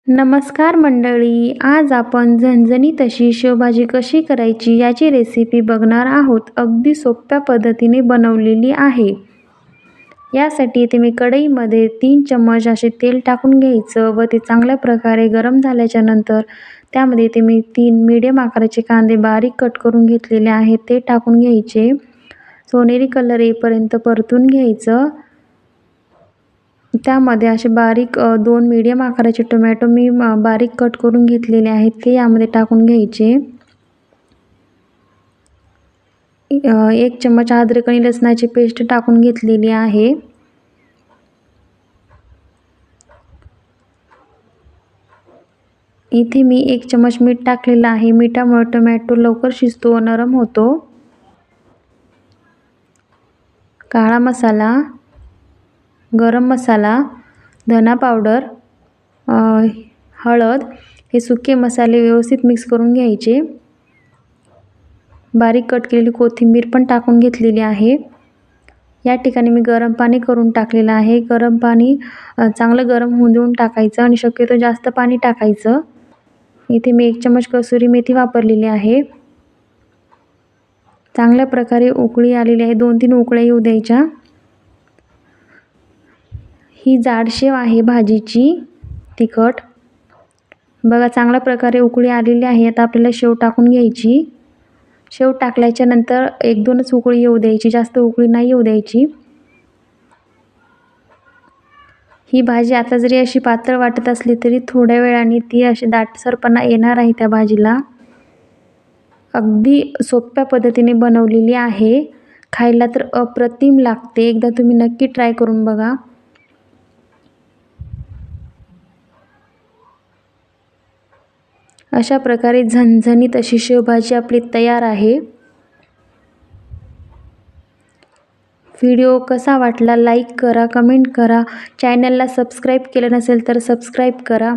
नमस्कार मंडळी, आज आपण झणझणीत अशी शेवभाजी कशी करायची याची रेसिपी बघणार आहोत. अगदी सोप्या पद्धतीने बनवलेली आहे. यासाठी इथे मी कढईमध्ये 3 चम्मच असे तेल टाकून घ्यायचं व ते चांगल्या प्रकारे गरम झाल्याच्या नंतर त्यामध्ये इथे मी 3 मीडियम आकाराचे कांदे बारीक कट करून घेतलेले आहेत ते टाकून घ्यायचे. सोनेरी कलर येईपर्यंत परतून घ्यायचं. त्यामध्ये असे बारीक 2 मीडियम आकाराचे टोमॅटो मी बारीक कट करून घेतलेले आहेत ते यामध्ये टाकून घ्यायचे. 1 चम्मच अद्रक आणि लसणाची पेस्ट टाकून घेतलेली आहे. इथे मी 1 चम्मच मीठ टाकलेलं आहे. मिठामुळे टोमॅटो लवकर शिजतो व नरम होतो. काळा मसाला, गरम मसाला, धना पावडर, हळद हे सुके मसाले व्यवस्थित मिक्स करून घ्यायचे. बारीक कट केलेली कोथिंबीर पण टाकून घेतलेली आहे. या ठिकाणी मी गरम पाणी करून टाकलेलं आहे. गरम पाणी चांगलं गरम होऊन देऊन टाकायचं आणि शक्यतो जास्त पाणी टाकायचं. इथे मी 1 चम्मच कसुरी मेथी वापरलेली आहे. चांगल्या प्रकारे उकळी आलेली आहे. 2-3 उकळ्या येऊ द्यायच्या. ही जाड शेव आहे भाजीची तिखट. बघा चांगल्या प्रकारे उकळी आलेली आहे. आता आपल्याला शेव टाकून घ्यायची. शेव टाकल्याच्या नंतर 1-2च उकळी येऊ द्यायची, जास्त उकळी नाही येऊ द्यायची. ही भाजी आता जरी अशी पातळ वाटत असली तरी थोड्या वेळाने ती अशी दाटसरपणा येणार आहे त्या भाजीला. अगदी सोप्या पद्धतीने बनवलेली आहे. खायला तर अप्रतिम लागते. एकदा तुम्ही नक्की ट्राय करून बघा. अशा प्रकारे झणझणीत अशी शेवभाजी आपली तयार आहे. व्हिडिओ कसा वाटला लाईक करा, कमेंट करा. चॅनलला सबस्क्राईब केलं नसेल तर सबस्क्राईब करा.